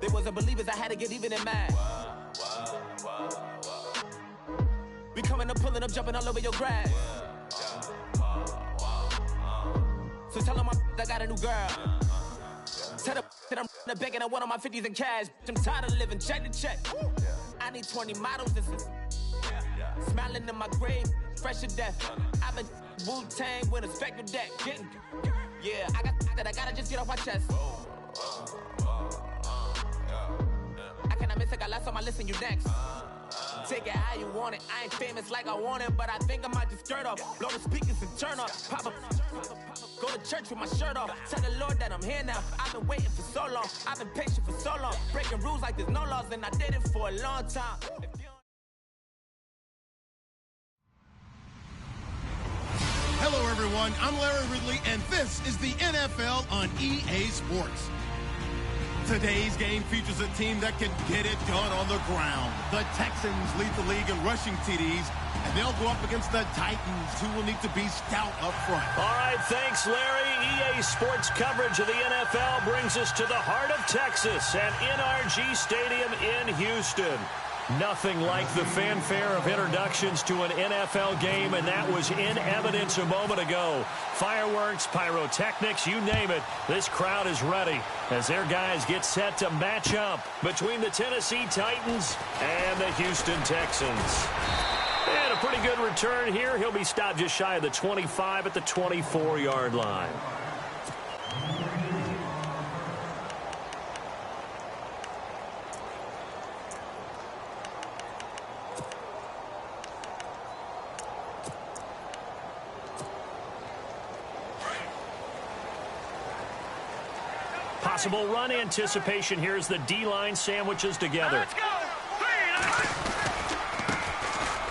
They wasn't believers, I had to get even and mad. We coming up, pulling up, jumping all over your grass. So tell them I got a new girl. Tell them that I'm in the bank and I want on my 50s in cash. I'm tired of living check to check. I need 20 models, this is smiling in my grave, fresh to death. I've been Wu-Tang with a spectral deck. Yeah, I gotta just get off my chest. I cannot miss it, got last on my list and you next. Take it how you want it. I ain't famous like I want it, but I think I might just skirt off. Blow the speakers and turn up. Pop up. Go to church with my shirt off. Tell the Lord that I'm here now. I've been waiting for so long. I've been patient for so long. Breaking rules like there's no laws, and I did it for a long time. Hello, everyone. I'm Larry Ridley, and this is the NFL on EA Sports. Today's game features a team that can get it done on the ground. The Texans lead the league in rushing TDs, and they'll go up against the Titans, who will need to be stout up front. All right, thanks, Larry. EA Sports coverage of the NFL brings us to the heart of Texas at NRG Stadium in Houston. Nothing like the fanfare of introductions to an NFL game, and that was in evidence a moment ago. Fireworks, pyrotechnics, you name it. This crowd is ready as their guys get set to match up between the Tennessee Titans and the Houston Texans. And a pretty good return here. He'll be stopped just shy of the 25 at the 24-yard line. Possible run anticipation here as the D-line sandwiches together. Let's go.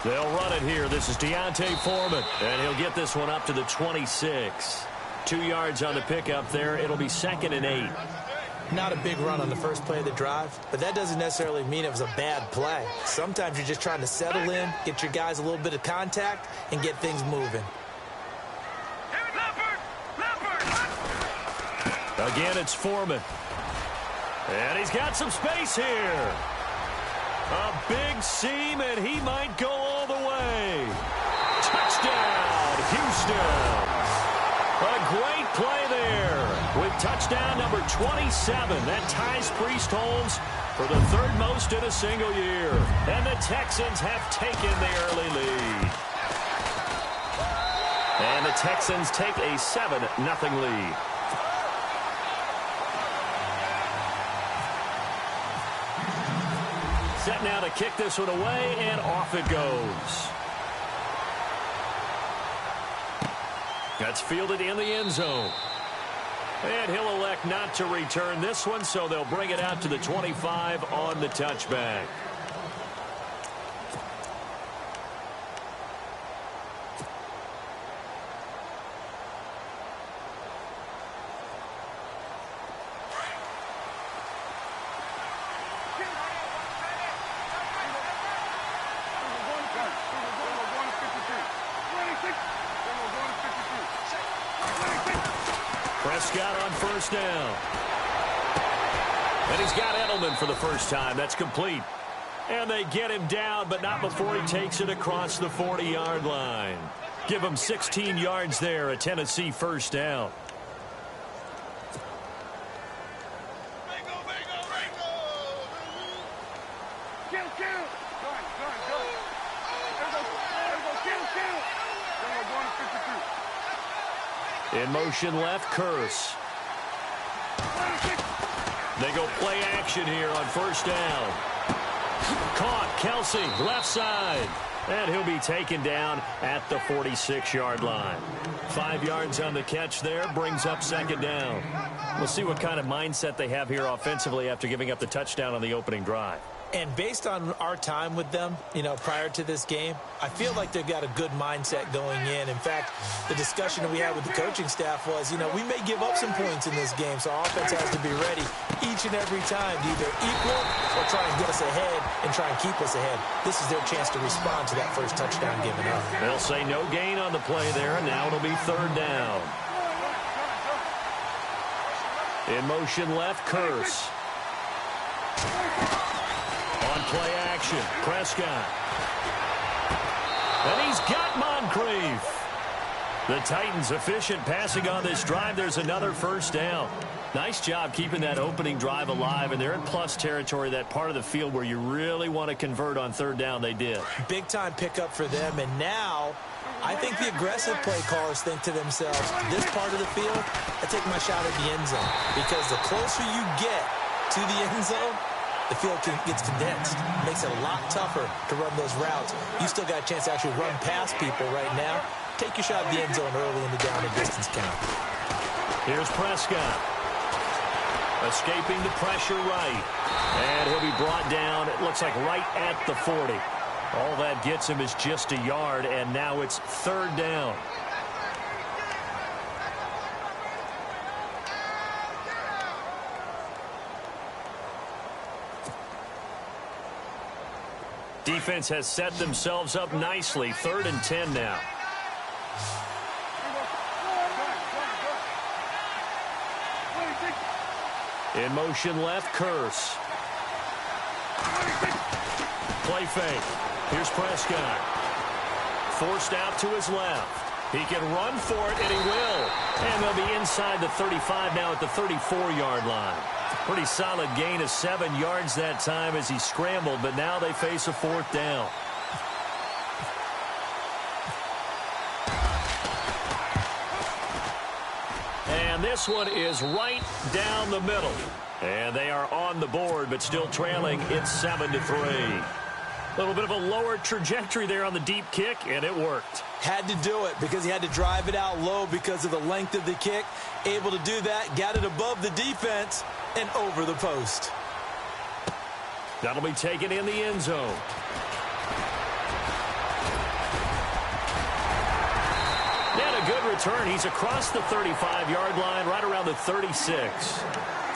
They'll run it here. This is Deontay Foreman, and he'll get this one up to the 26. 2 yards on the pickup there. It'll be 2nd and 8. Not a big run on the first play of the drive, but that doesn't necessarily mean it was a bad play. Sometimes you're just trying to settle in, get your guys a little bit of contact, and get things moving. Again, it's Foreman. And he's got some space here. A big seam, and he might go all the way. Touchdown, Houston. A great play there with touchdown number 27. That ties Priest Holmes for the 3rd most in a single year. And the Texans have taken the early lead. And the Texans take a 7-0 lead. Set now to kick this one away, and off it goes. That's fielded in the end zone. And he'll elect not to return this one, so they'll bring it out to the 25 on the touchback. Prescott on first down. And he's got Edelman for the first time. That's complete. And they get him down, but not before he takes it across the 40-yard line. Give him 16 yards there, a Tennessee first down. In motion left, Curse. They go play action here on first down. Caught, Kelsey, left side. And he'll be taken down at the 46-yard line. 5 yards on the catch there, brings up 2nd down. We'll see what kind of mindset they have here offensively after giving up the touchdown on the opening drive. And based on our time with them, prior to this game, I feel like they've got a good mindset going in. In fact, the discussion that we had with the coaching staff was, we may give up some points in this game, so our offense has to be ready each and every time to either equal or try and get us ahead and try and keep us ahead. This is their chance to respond to that first touchdown given up. They'll say no gain on the play there, and now it'll be 3rd down. In motion left, Curse. On play action, Prescott. And he's got Moncrief. The Titans efficient passing on this drive. There's another first down. Nice job keeping that opening drive alive, and they're in plus territory, that part of the field where you really want to convert on third down. They did. Big-time pickup for them, and now I think the aggressive play callers think to themselves, this part of the field, I take my shot at the end zone, because the closer you get to the end zone, the field gets condensed. It makes it a lot tougher to run those routes. You still got a chance to actually run past people right now. Take your shot at the end zone early in the down and distance count. Here's Prescott. Escaping the pressure right. And he'll be brought down, it looks like right at the 40. All that gets him is just a yard, and now it's third down. Defense has set themselves up nicely. 3rd and 10 now. In motion left, Curse. Play fake. Here's Prescott. Forced out to his left. He can run for it, and he will. And they'll be inside the 35 now at the 34-yard line. Pretty solid gain of 7 yards that time as he scrambled, but now they face a 4th down. And this one is right down the middle. And they are on the board, but still trailing. It's 7-3. A little bit of a lower trajectory there on the deep kick, and it worked. Had to do it because he had to drive it out low because of the length of the kick. Able to do that, got it above the defense and over the post. That'll be taken in the end zone. And a good return. He's across the 35-yard line, right around the 36.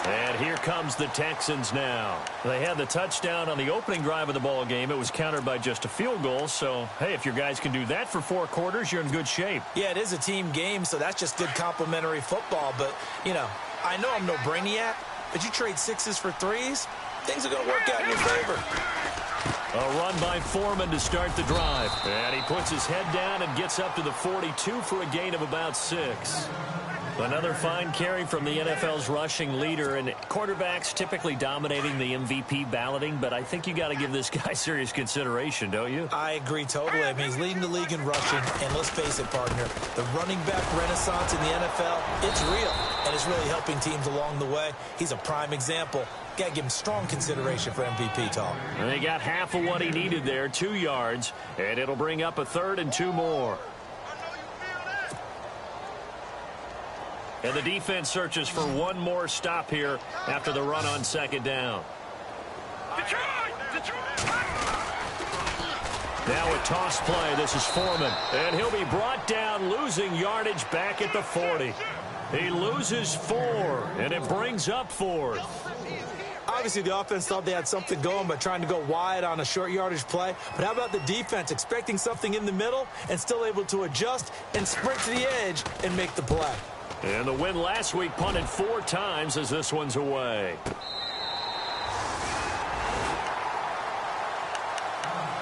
And here comes the Texans now. They had the touchdown on the opening drive of the ball game. It was countered by just a field goal. So, hey, if your guys can do that for 4 quarters, you're in good shape. Yeah, it is a team game, so that's just good complimentary football. But, you know, I know I'm no brainiac, but you trade 6s for 3s, things are going to work out in your favor. A run by Foreman to start the drive. And he puts his head down and gets up to the 42 for a gain of about 6. Another fine carry from the NFL's rushing leader, and quarterbacks typically dominating the MVP balloting, but I think you got to give this guy serious consideration, don't you? I agree totally. I mean, he's leading the league in rushing, and let's face it, partner, the running back renaissance in the NFL, it's real, and it's really helping teams along the way. He's a prime example. Got to give him strong consideration for MVP talk. And they got half of what he needed there, 2 yards, and it'll bring up a 3rd and 2 more. And the defense searches for one more stop here after the run on 2nd down. Now a toss play. This is Foreman. And he'll be brought down, losing yardage back at the 40. He loses 4, and it brings up 4th. Obviously, the offense thought they had something going by trying to go wide on a short yardage play. But how about the defense expecting something in the middle and still able to adjust and sprint to the edge and make the play? And the win last week punted 4 times as this one's away.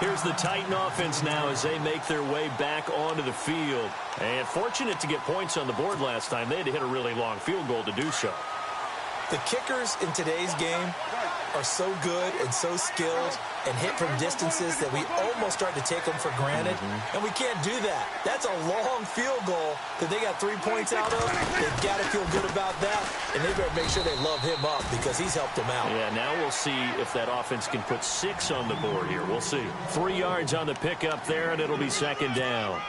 Here's the Titan offense now as they make their way back onto the field. And fortunate to get points on the board last time. They had to hit a really long field goal to do so. The kickers in today's game are so good and so skilled and hit from distances that we almost start to take them for granted. And we can't do that. That's a long field goal that they got 3 points out of. They've got to feel good about that, and they better make sure they love him up because he's helped them out. Yeah, now we'll see if that offense can put 6 on the board here. We'll see. 3 yards on the pickup there, and it'll be 2nd down.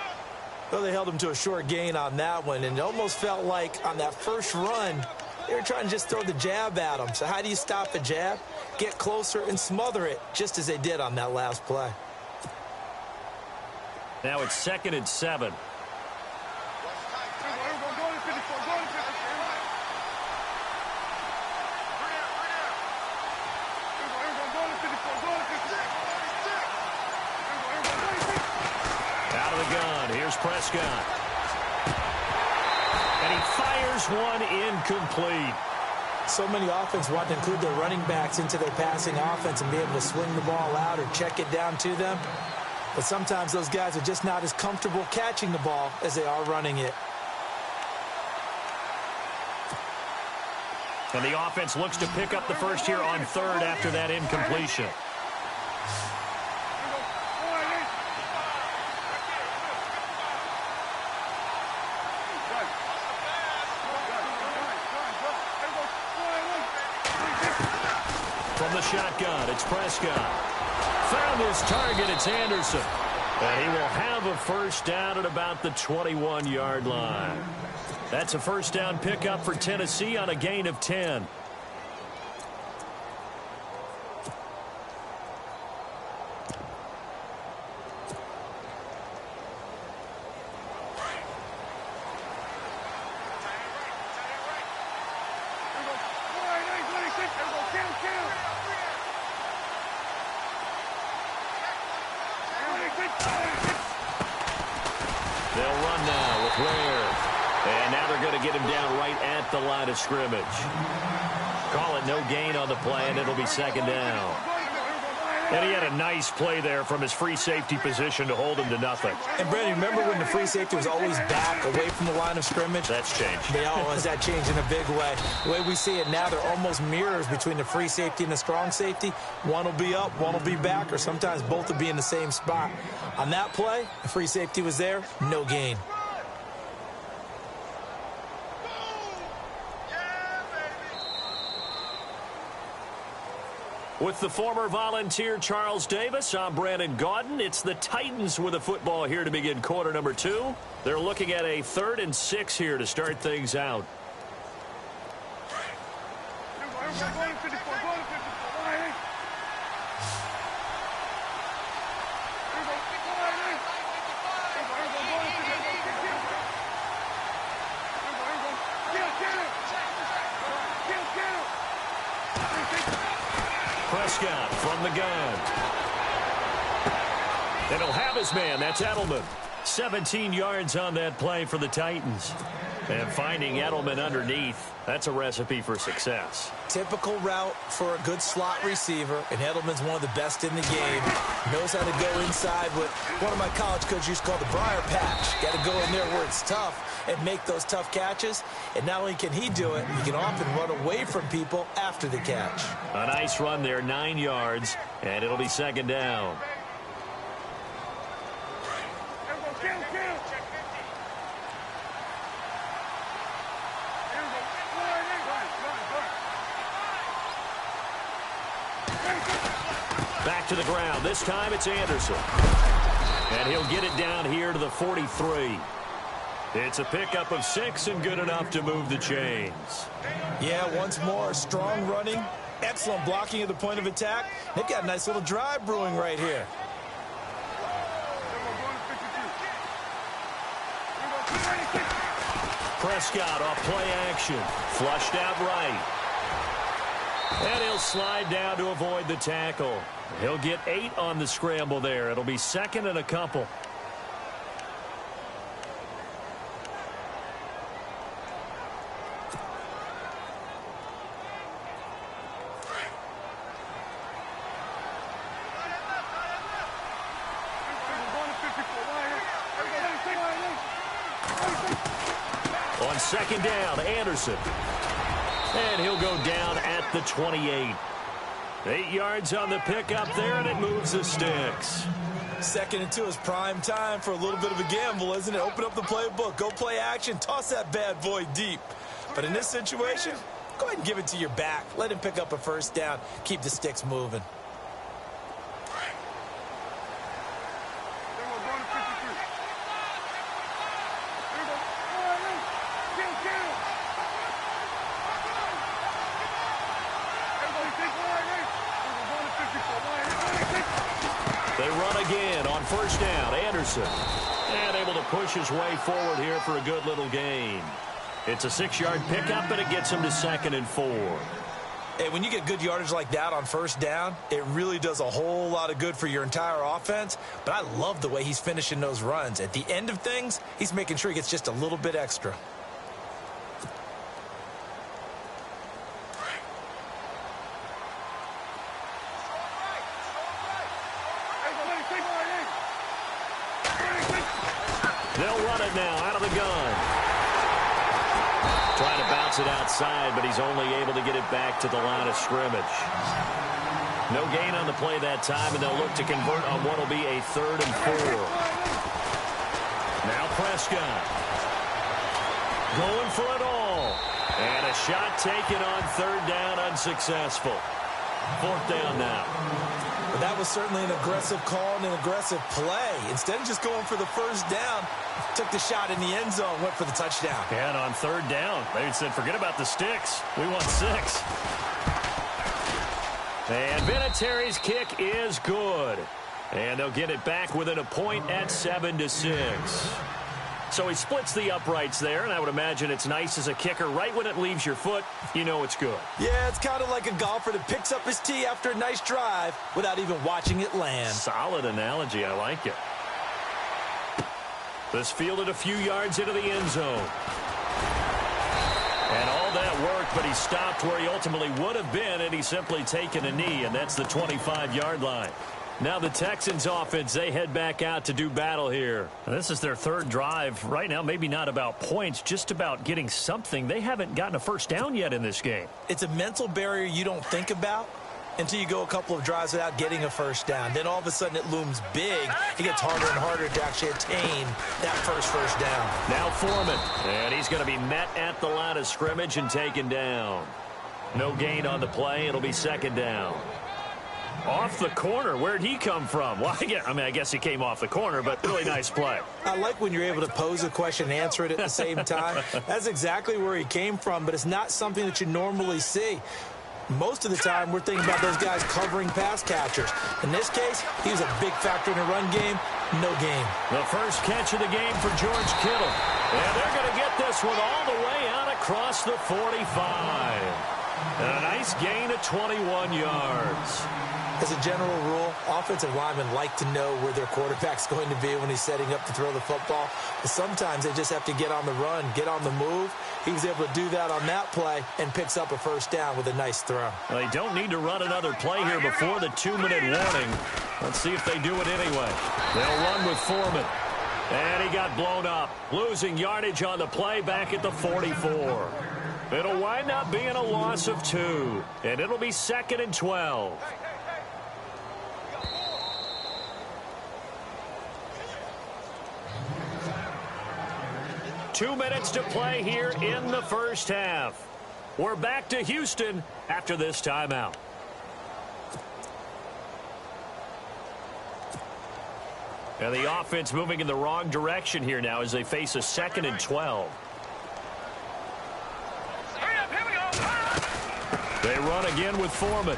Well, they held him to a short gain on that one, and it almost felt like on that first run, they were trying to just throw the jab at him. So how do you stop a jab? Get closer and smother it, just as they did on that last play. Now it's 2nd and 7. Out of the gun, here's Prescott. And he fires one incomplete. So many offenses want to include their running backs into their passing offense and be able to swing the ball out or check it down to them. But sometimes those guys are just not as comfortable catching the ball as they are running it. And the offense looks to pick up the first here on third after that incompletion. From the shotgun, it's Prescott. Found his target, it's Anderson. And he will have a first down at about the 21-yard line. That's a first down pickup for Tennessee on a gain of 10. They'll run now with Ware. And now they're going to get him down right at the line of scrimmage. Call it no gain on the play, and it'll be second down. And he had a nice play there from his free safety position to hold him to nothing. And, Brandon, remember when the free safety was always back away from the line of scrimmage? That's changed. They always that changed in a big way. The way we see it now, they're almost mirrors between the free safety and the strong safety. One will be up, one will be back, or sometimes both will be in the same spot. On that play, the free safety was there, no gain. With the former Volunteer Charles Davis, I'm Brandon Gaudin. It's the Titans with the football here to begin quarter number 2. They're looking at a 3rd and 6 here to start things out. Prescott from the gun. And he'll have his man. That's Edelman. 17 yards on that play for the Titans. And finding Edelman underneath, that's a recipe for success. Typical route for a good slot receiver, and Edelman's one of the best in the game. Knows how to go inside what one of my college coaches used to call the briar patch. Got to go in there where it's tough and make those tough catches. And not only can he do it, he can often run away from people after the catch. A nice run there, 9 yards, and it'll be second down. Back to the ground. This time it's Anderson. And he'll get it down here to the 43. It's a pickup of 6 and good enough to move the chains. Yeah, once more, strong running, excellent blocking at the point of attack. They've got a nice little drive brewing right here. Prescott off play action. Flushed out right. And he'll slide down to avoid the tackle. He'll get 8 on the scramble there. It'll be second and a couple. On second down, Anderson. And he'll go down at the 28. 8 yards on the pickup there, and it moves the sticks. 2nd and 2 is prime time for a little bit of a gamble, isn't it? Open up the playbook, go play action, toss that bad boy deep. But in this situation, go ahead and give it to your back. Let him pick up a first down. Keep the sticks moving. They run again on first down. Anderson. And able to push his way forward here for a good little gain. It's a 6-yard pickup, and it gets him to 2nd and 4. Hey, when you get good yardage like that on first down, it really does a whole lot of good for your entire offense. But I love the way he's finishing those runs. At the end of things, he's making sure he gets just a little bit extra. run it now out of the gun. Trying to bounce it outside, but he's only able to get it back to the line of scrimmage. No gain on the play that time, and they'll look to convert on what will be a 3rd and 4. Now Prescott. Going for it all. And a shot taken on 3rd down, unsuccessful. 4th down now. But that was certainly an aggressive call and an aggressive play. Instead of just going for the 1st down, took the shot in the end zone, went for the touchdown. And on 3rd down, they said, forget about the sticks. We want 6. And Vinatieri's kick is good. And they'll get it back within a point at 7-6. So he splits the uprights there, and I would imagine it's nice as a kicker. Right when it leaves your foot, you know it's good. Yeah, it's kind of like a golfer that picks up his tee after a nice drive without even watching it land. Solid analogy. I like it. This fielded a few yards into the end zone. And all that worked, but he stopped where he ultimately would have been, and he's simply taken a knee, and that's the 25-yard line. Now the Texans offense, they head back out to do battle here. This is their 3rd drive. Right now, maybe not about points, just about getting something. They haven't gotten a 1st down yet in this game. It's a mental barrier you don't think about until you go a couple of drives without getting a 1st down. Then all of a sudden it looms big. It gets harder and harder to actually attain that first down. Now Foreman, and he's going to be met at the line of scrimmage and taken down. No gain on the play. It'll be 2nd down. Off the corner. Where'd he come from? Well, I guess he came off the corner, but really nice play. I like when you're able to pose a question and answer it at the same time. That's exactly where he came from, but it's not something that you normally see. Most of the time, we're thinking about those guys covering pass catchers. In this case, he was a big factor in the run game. No game. The first catch of the game for George Kittle. And they're going to get this one all the way out across the 45. And a nice gain of 21 yards. As a general rule, offensive linemen like to know where their quarterback's going to be when he's setting up to throw the football. But sometimes they just have to get on the run, get on the move. He was able to do that on that play and picks up a 1st down with a nice throw. Well, they don't need to run another play here before the 2-minute warning. Let's see if they do it anyway. They'll run with Foreman. And he got blown up, losing yardage on the play back at the 44. It'll wind up being a loss of 2, and it'll be 2nd and 12. Two minutes to play here in the first half. We're back to Houston after this timeout. And the offense moving in the wrong direction here now as they face a 2nd and 12. They run again with Foreman.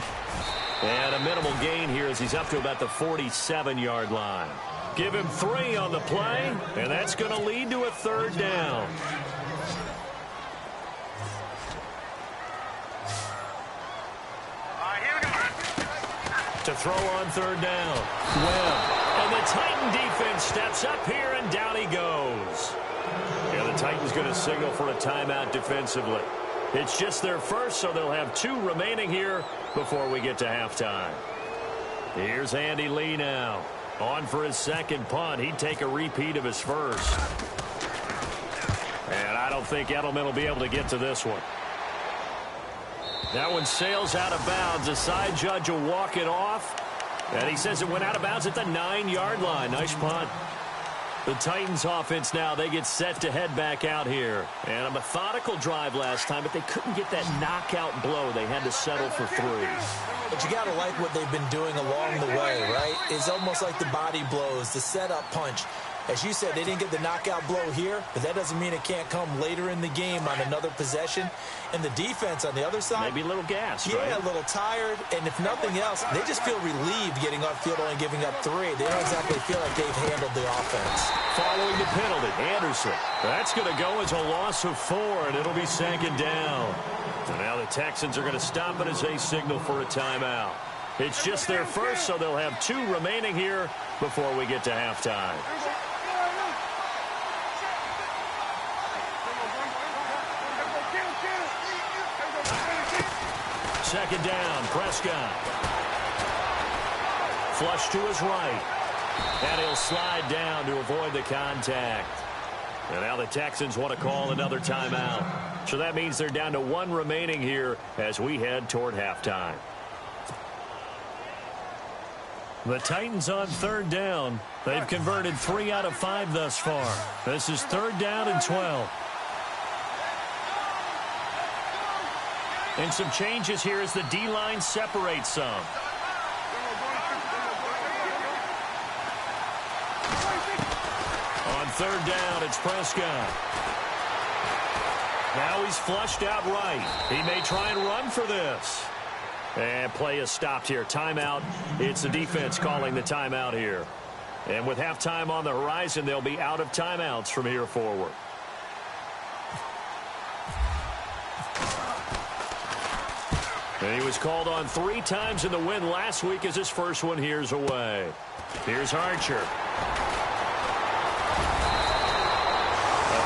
And a minimal gain here as he's up to about the 47-yard line. Give him 3 on the play, and that's going to lead to a 3rd down. To throw on 3rd down. Webb. And the Titan defense steps up here, and down he goes. Yeah, the Titans going to signal for a timeout defensively. It's just their first, so they'll have 2 remaining here before we get to halftime. Here's Andy Lee now. On for his 2nd punt. He'd take a repeat of his first. And I don't think Edelman will be able to get to this one. That one sails out of bounds. The side judge will walk it off. And he says it went out of bounds at the 9-yard line. Nice punt. The Titans offense now, they get set to head back out here. And a methodical drive last time, but they couldn't get that knockout blow. They had to settle for 3. But you got to like what they've been doing along the way, right? It's almost like the body blows, the setup punch. As you said, they didn't get the knockout blow here, but that doesn't mean it can't come later in the game on another possession. And the defense on the other side, maybe a little gassed, yeah, right? A little tired. And if nothing else, they just feel relieved getting off field, only giving up 3. They don't exactly feel like they've handled the offense. Following the penalty, Anderson. That's going to go as a loss of 4, and it'll be 2nd down. And now the Texans are going to stop it as they signal for a timeout. It's just their first, so they'll have 2 remaining here before we get to halftime. Second down, Prescott. Flush to his right. And he'll slide down to avoid the contact. And now the Texans want to call another timeout. So that means they're down to 1 remaining here as we head toward halftime. The Titans on 3rd down. They've converted 3 out of 5 thus far. This is 3rd down and 12. And some changes here as the D-line separates some. On 3rd down, it's Prescott. Now he's flushed out right. He may try and run for this. And play is stopped here. Timeout. It's the defense calling the timeout here. And with halftime on the horizon, they'll be out of timeouts from here forward. And he was called on 3 times in the win last week as his first one here's away. Here's Archer.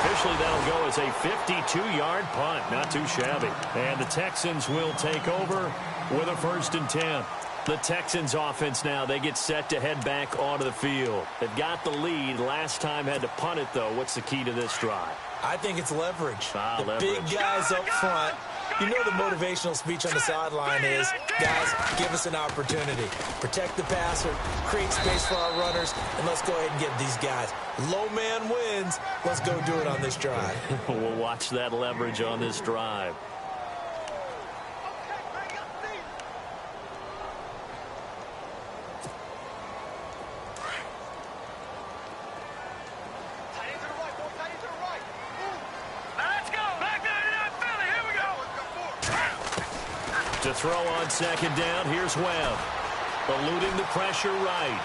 Officially, that'll go as a 52-yard punt. Not too shabby. And the Texans will take over with a 1st and 10. The Texans offense now, they get set to head back onto the field. They've got the lead. Last time had to punt it, though. What's the key to this drive? I think it's leverage. Leverage. Big guys up front. You know the motivational speech on the sideline is, guys, give us an opportunity. Protect the passer, create space for our runners, and let's go ahead and get these guys. Low man wins. Let's go do it on this drive. We'll watch that leverage on this drive. To throw on 2nd down, here's Webb. Eluding the pressure right.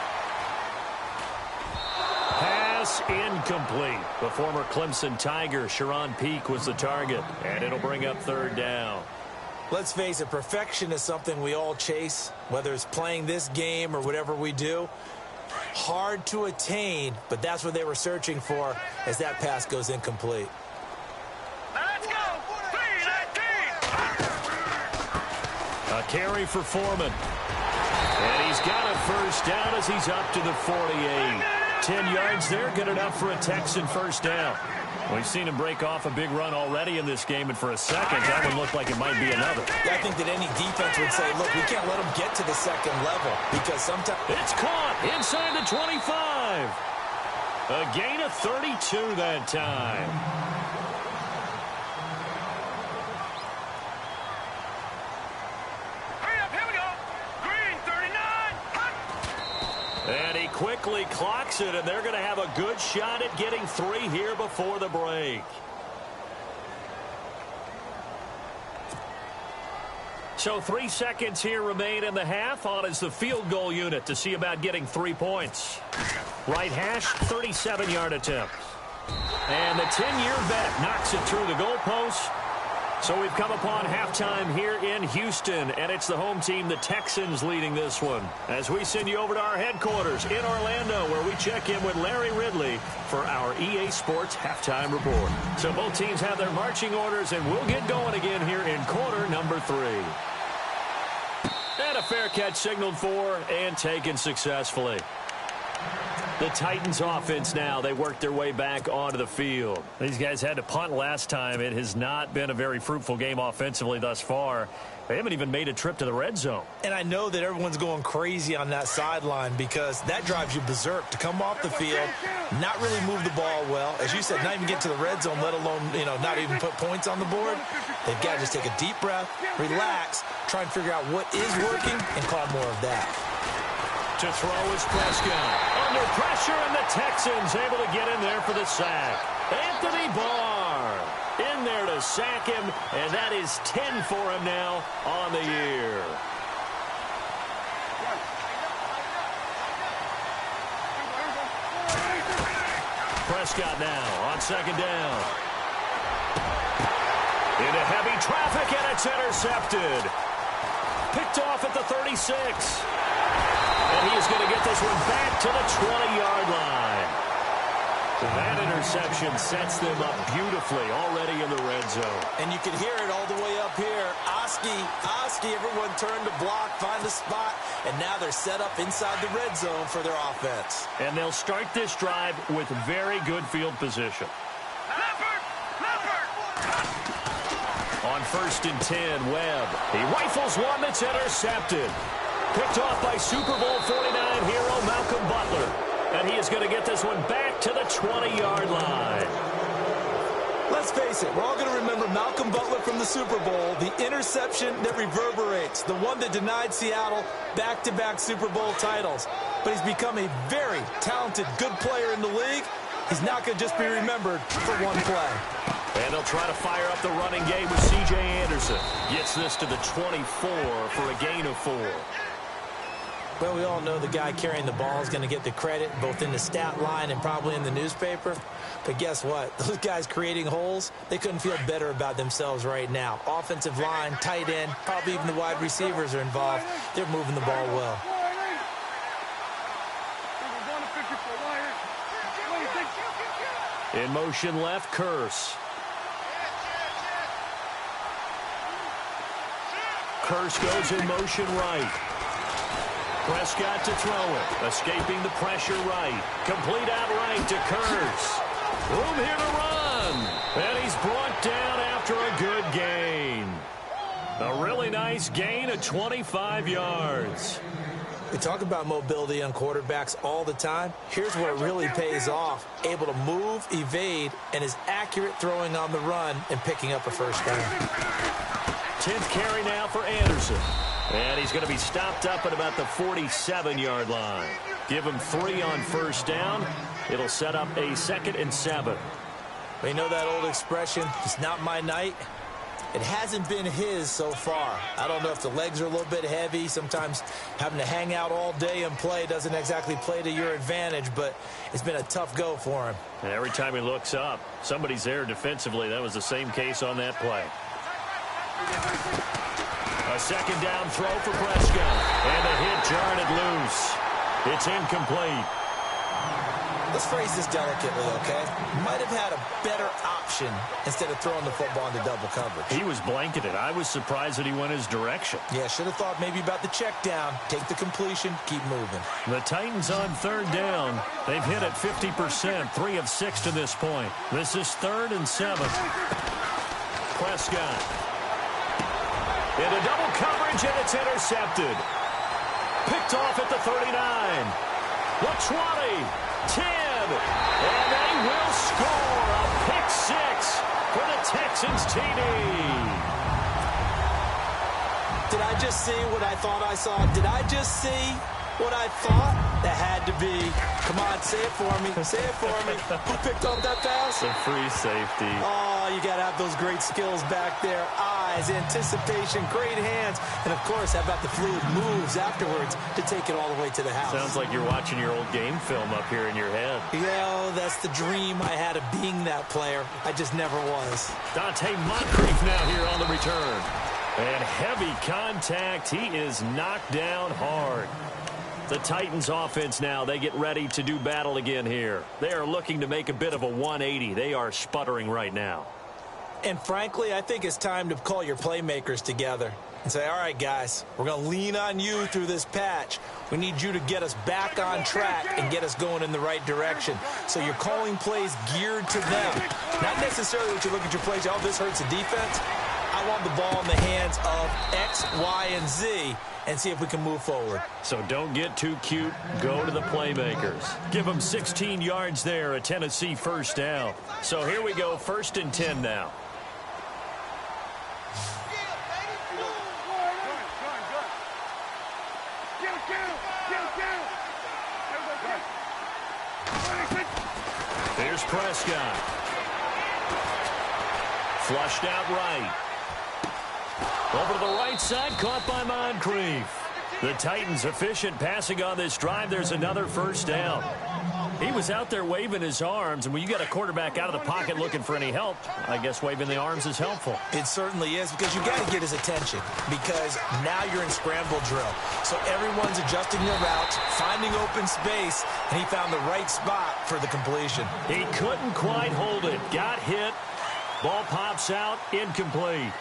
Pass incomplete. The former Clemson Tiger, Sharon Peak, was the target. And it'll bring up 3rd down. Let's face it, perfection is something we all chase, whether it's playing this game or whatever we do. Hard to attain, but that's what they were searching for as that pass goes incomplete. A carry for Foreman. And he's got a 1st down as he's up to the 48. 10 yards there, good enough for a Texan 1st down. We've seen him break off a big run already in this game, and for a second, that one looked like it might be another. Yeah, I think that any defense would say, look, we can't let them get to the 2nd level, because sometimes... It's caught inside the 25. A gain of 32 that time. And he quickly clocks it, and they're going to have a good shot at getting 3 here before the break. So 3 seconds here remain in the half. On is the field goal unit to see about getting 3 points. Right hash, 37-yard attempt. And the 10-year vet knocks it through the goalpost. So we've come upon halftime here in Houston, and it's the home team, the Texans, leading this one. As we send you over to our headquarters in Orlando, where we check in with Larry Ridley for our EA Sports halftime report. So both teams have their marching orders, and we'll get going again here in quarter number 3. And a fair catch signaled for and taken successfully. The Titans offense now, they worked their way back onto the field. These guys had to punt last time. It has not been a very fruitful game offensively thus far. They haven't even made a trip to the red zone. And I know that everyone's going crazy on that sideline because that drives you berserk to come off the field, not really move the ball well. As you said, not even get to the red zone, let alone, not even put points on the board. They've got to just take a deep breath, relax, try and figure out what is working, and call more of that. To throw is Prescott. Under pressure, and the Texans able to get in there for the sack. Anthony Barr in there to sack him, and that is 10 for him now on the year. Prescott now on 2nd down. Into heavy traffic, and it's intercepted. Picked off at the 36. And he is going to get this one back to the 20-yard line. That interception sets them up beautifully already in the red zone. And you can hear it all the way up here. Oski, everyone turned to block, find a spot, and now they're set up inside the red zone for their offense. And they'll start this drive with very good field position. On 1st and 10, Webb. He rifles one that's intercepted. Picked off by Super Bowl 49 hero Malcolm Butler. And he is going to get this one back to the 20-yard line. Let's face it, we're all going to remember Malcolm Butler from the Super Bowl, the interception that reverberates, the one that denied Seattle back-to-back Super Bowl titles. But he's become a very talented, good player in the league. He's not going to just be remembered for one play. And they'll try to fire up the running game with C.J. Anderson. Gets this to the 24 for a gain of 4. Well, we all know the guy carrying the ball is going to get the credit, both in the stat line and probably in the newspaper. But guess what? Those guys creating holes, they couldn't feel better about themselves right now. Offensive line, tight end, probably even the wide receivers are involved. They're moving the ball well. In motion left, Curse. Curse goes in motion right. Prescott to throw it. Escaping the pressure right. Complete out right to Curse. Room here to run. And he's brought down after a good gain. A really nice gain of 25 yards. We talk about mobility on quarterbacks all the time. Here's where it really pays off. Able to move, evade, and is accurate throwing on the run and picking up a first down. 10th carry now for Anderson. And he's going to be stopped up at about the 47-yard line. Give him 3 on first down. It'll set up a 2nd and 7. We know that old expression, it's not my night. It hasn't been his so far. I don't know if the legs are a little bit heavy. Sometimes having to hang out all day and play doesn't exactly play to your advantage, but it's been a tough go for him. And every time he looks up, somebody's there defensively. That was the same case on that play. A 2nd down throw for Prescott. And the hit jarred it loose. It's incomplete. Let's phrase this delicately, okay? Might have had a better option instead of throwing the football into double coverage. He was blanketed. I was surprised that he went his direction. Yeah, should have thought maybe about the check down. Take the completion, keep moving. The Titans on 3rd down. They've hit it 50%, 3 of 6 to this point. This is 3rd and 7. Prescott. Into double coverage, and it's intercepted. Picked off at the 39. The 20. 10. And they will score a pick 6 for the Texans TD. Did I just see what I thought I saw? Did I just see what I thought? That had to be. Come on, say it for me. Say it for me. Who picked up that pass? The free safety. Oh, you got to have those great skills back there. Eyes, anticipation, great hands. And, of course, how about the fluid moves afterwards to take it all the way to the house? Sounds like you're watching your old game film up here in your head. Yeah, that's the dream I had of being that player. I just never was. Dante Moncrief now here on the return. And heavy contact. He is knocked down hard. The Titans offense now, they get ready to do battle again here. They are looking to make a bit of a 180. They are sputtering right now. And frankly, I think it's time to call your playmakers together and say, all right, guys, we're going to lean on you through this patch. We need you to get us back on track and get us going in the right direction. So you're calling plays geared to them. Not necessarily that you look at your plays, oh, this hurts the defense. I want the ball in the hands of X, Y, and Z and see if we can move forward. So don't get too cute. Go to the playmakers. Give them 16 yards there, a Tennessee first down. So here we go, 1st and 10 now. Here's Prescott. Flushed out right. Over to the right side, caught by Moncrief. The Titans efficient passing on this drive. There's another first down. He was out there waving his arms, and when you got a quarterback out of the pocket looking for any help, I guess waving the arms is helpful. It certainly is, because you got to get his attention, because now you're in scramble drill. So everyone's adjusting their routes, finding open space, and he found the right spot for the completion. He couldn't quite hold it. Got hit. Ball pops out, incomplete.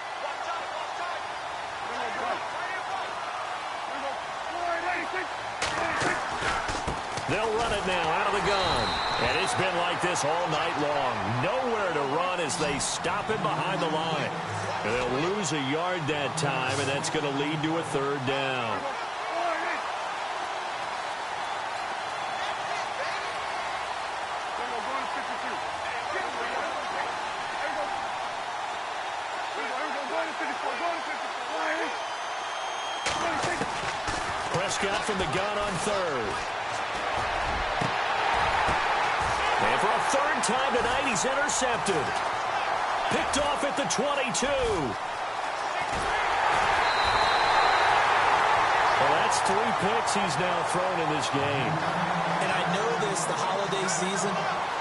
They'll run it now out of the gun. And it's been like this all night long. Nowhere to run as they stop him behind the line. And they'll lose a yard that time, and that's going to lead to a third down. Prescott from the gun on third. And for a third time tonight, he's intercepted. Picked off at the 22. Well, that's 3 picks he's now thrown in this game. And I know this, the holiday season,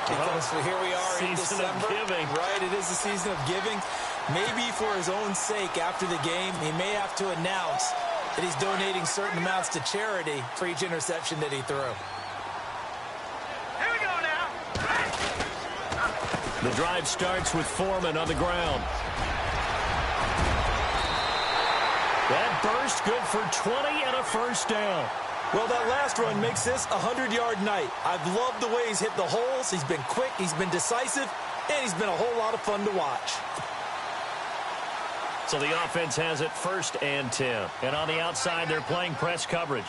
because here we are in December. Season of giving. Right, it is the season of giving. Maybe for his own sake, after the game, he may have to announce that he's donating certain amounts to charity for each interception that he threw. Here we go now. The drive starts with Foreman on the ground. That burst good for 20 and a first down. Well, that last run makes this a 100-yard night. I've loved the way he's hit the holes. He's been quick, he's been decisive, and he's been a whole lot of fun to watch. So the offense has it 1st and 10. And on the outside, they're playing press coverage.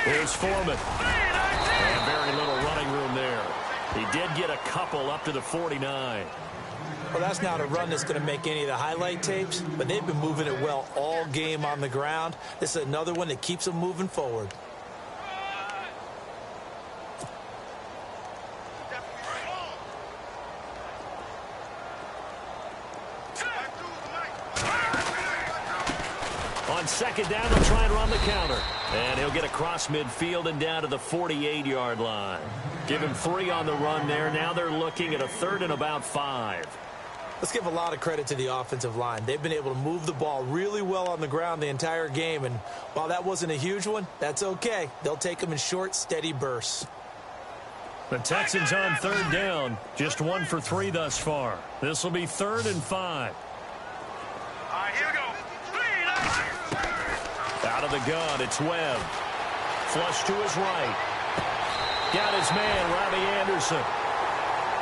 Here's Foreman. And very little running room there. He did get a couple up to the 49. Well, that's not a run that's going to make any of the highlight tapes, but they've been moving it well all game on the ground. This is another one that keeps them moving forward. On 2nd down, they'll try and run the counter. And he'll get across midfield and down to the 48-yard line. Give him 3 on the run there. Now they're looking at a 3rd and about 5. Let's give a lot of credit to the offensive line. They've been able to move the ball really well on the ground the entire game. And while that wasn't a huge one, that's okay. They'll take them in short, steady bursts. The Texans on 3rd down. Just 1 for 3 thus far. This will be 3rd and 5. All right, here we go. Out of the gun, it's Webb. Flush to his right. Got his man, Robbie Anderson.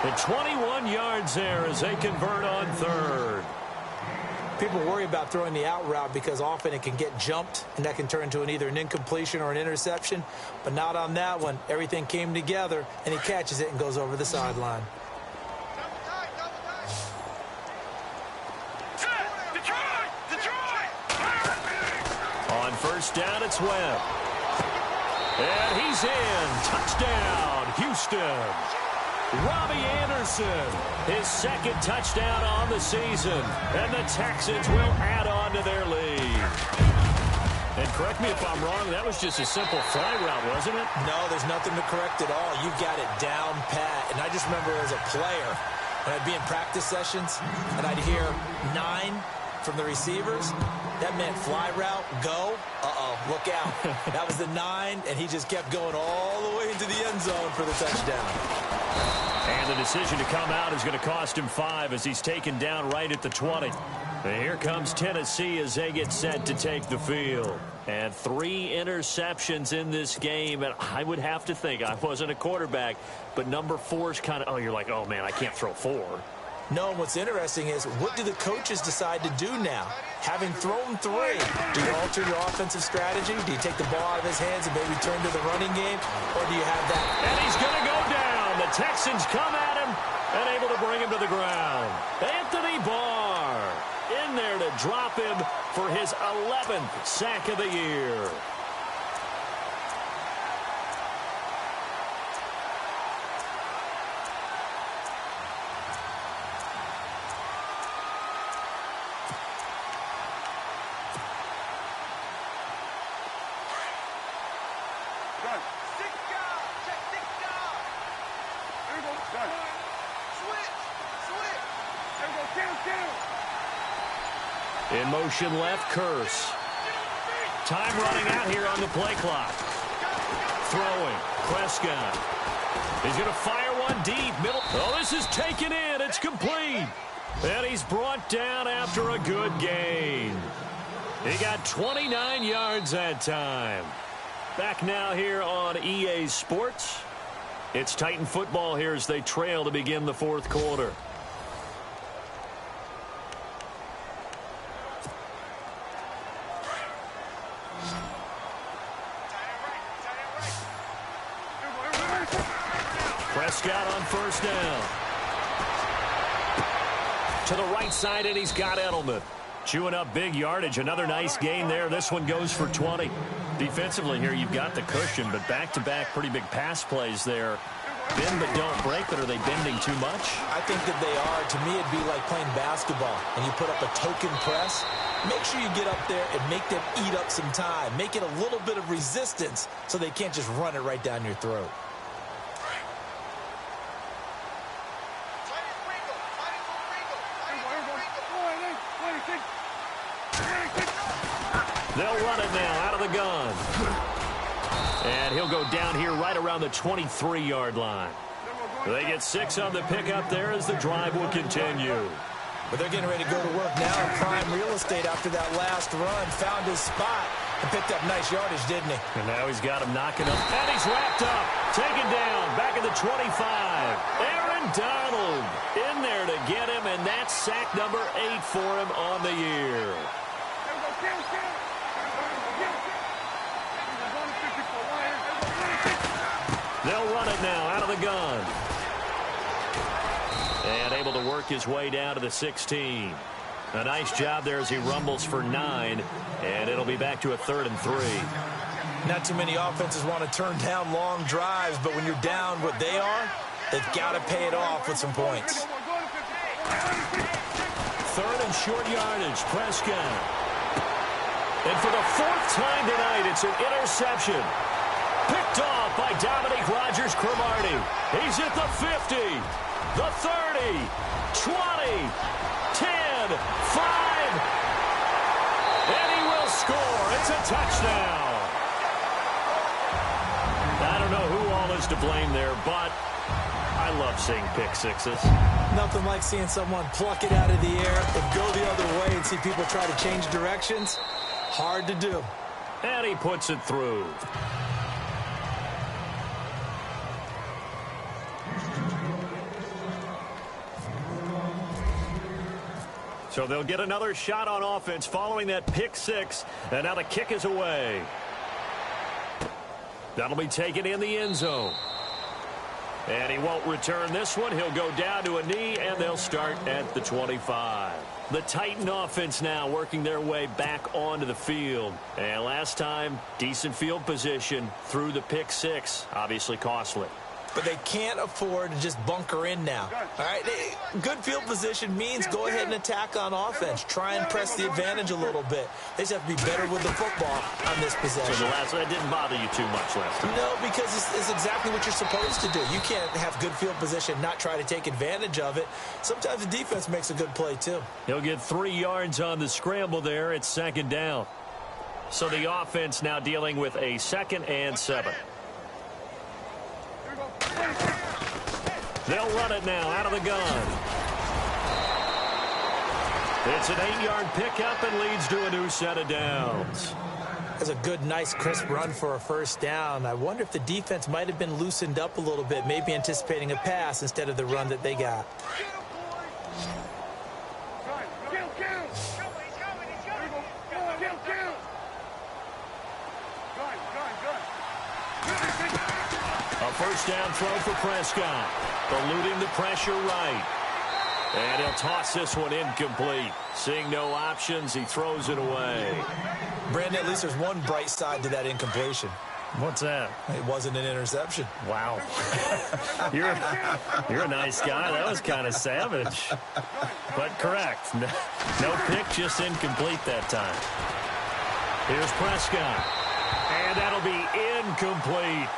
And 21 yards there as they convert on 3rd. People worry about throwing the out route because often it can get jumped, and that can turn into either an incompletion or an interception. But not on that one. Everything came together, and he catches it and goes over the sideline. On 1st down, it's Webb. And he's in. Touchdown, Houston. Robbie Anderson, his 2nd touchdown on the season. And the Texans will add on to their lead. And correct me if I'm wrong, that was just a simple fly route, wasn't it? No, there's nothing to correct at all. You've got it down pat. And I just remember as a player, when I'd be in practice sessions, and I'd hear 9 from the receivers, that meant fly route, go, look out. That was the 9, and he just kept going all the way into the end zone for the touchdown. And the decision to come out is going to cost him 5 as he's taken down right at the 20. And here comes Tennessee as they get set to take the field. And 3 interceptions in this game, and I would have to think, I wasn't a quarterback, but number 4's kind of, you're like, oh, man, I can't throw 4. No, what's interesting is, what do the coaches decide to do now? Having thrown 3, do you alter your offensive strategy? Do you take the ball out of his hands and maybe turn to the running game? Or do you have that? And he's going to go down. The Texans come at him and able to bring him to the ground. Anthony Barr in there to drop him for his 11th sack of the year. In motion left, Curse. Time running out here on the play clock. Throwing, Prescott. He's going to fire one deep, middle. Oh, this is taken in. It's complete. And he's brought down after a good gain. He got 29 yards that time. Back now here on EA Sports. It's Titan football here as they trail to begin the fourth quarter. Prescott on first down. To the right side, and he's got Edelman. Chewing up big yardage. Another nice gain there. This one goes for 20. Defensively here, you've got the cushion, but back-to-back pretty big pass plays there. Bend but don't break, but are they bending too much? I think that they are. To me, it'd be like playing basketball, and you put up a token press. Make sure you get up there and make them eat up some time. Make it a little bit of resistance so they can't just run it right down your throat. They'll run it now out of the gun. And he'll go down here right around the 23-yard line. They get 6 on the pickup there as the drive will continue. But they're getting ready to go to work now in prime real estate after that last run. Found his spot and picked up nice yardage, didn't he? And now he's got him knocking him. And he's wrapped up. Taken down. Back at the 25. Aaron Donald in there to get him. And that's sack number 8 for him on the year. They'll run it now out of the gun. And able to work his way down to the 16. A nice job there as he rumbles for 9. And it'll be back to a 3rd and 3. Not too many offenses want to turn down long drives, but when you're down what they are, they've got to pay it off with some points. 3rd and short yardage. Prescott. And for the 4th time tonight, it's an interception. Picked off by Dominique Rodgers-Cromartie. He's at the 50, the 30, 20, 10, 5. And he will score. It's a touchdown. I don't know who all is to blame there, but I love seeing pick sixes. Nothing like seeing someone pluck it out of the air and go the other way and see people try to change directions. Hard to do. And he puts it through. So they'll get another shot on offense following that pick six. And now the kick is away. That'll be taken in the end zone. And he won't return this one. He'll go down to a knee, and they'll start at the 25. The Titan offense now working their way back onto the field. And last time, decent field position through the pick six. Obviously costly. But they can't afford to just bunker in now. All right, good field position means go ahead and attack on offense. Try and press the advantage a little bit. They just have to be better with the football on this possession. So that didn't bother you too much last time? No, because it's exactly what you're supposed to do. You can't have good field position, not try to take advantage of it. Sometimes the defense makes a good play, too. He'll get 3 yards on the scramble there. It's 2nd down. So the offense now dealing with a 2nd and 7. They'll run it now out of the gun. It's an 8-yard pickup and leads to a new set of downs. That's a good, nice, crisp run for a 1st down. I wonder if the defense might have been loosened up a little bit, maybe anticipating a pass instead of the run that they got. A 1st down throw for Prescott. Eluding the pressure right. And he'll toss this one incomplete. Seeing no options, he throws it away. Brandon, at least there's one bright side to that incompletion. What's that? It wasn't an interception. Wow. You're a nice guy. That was kind of savage. But correct. No pick, just incomplete that time. Here's Prescott. And that'll be incomplete.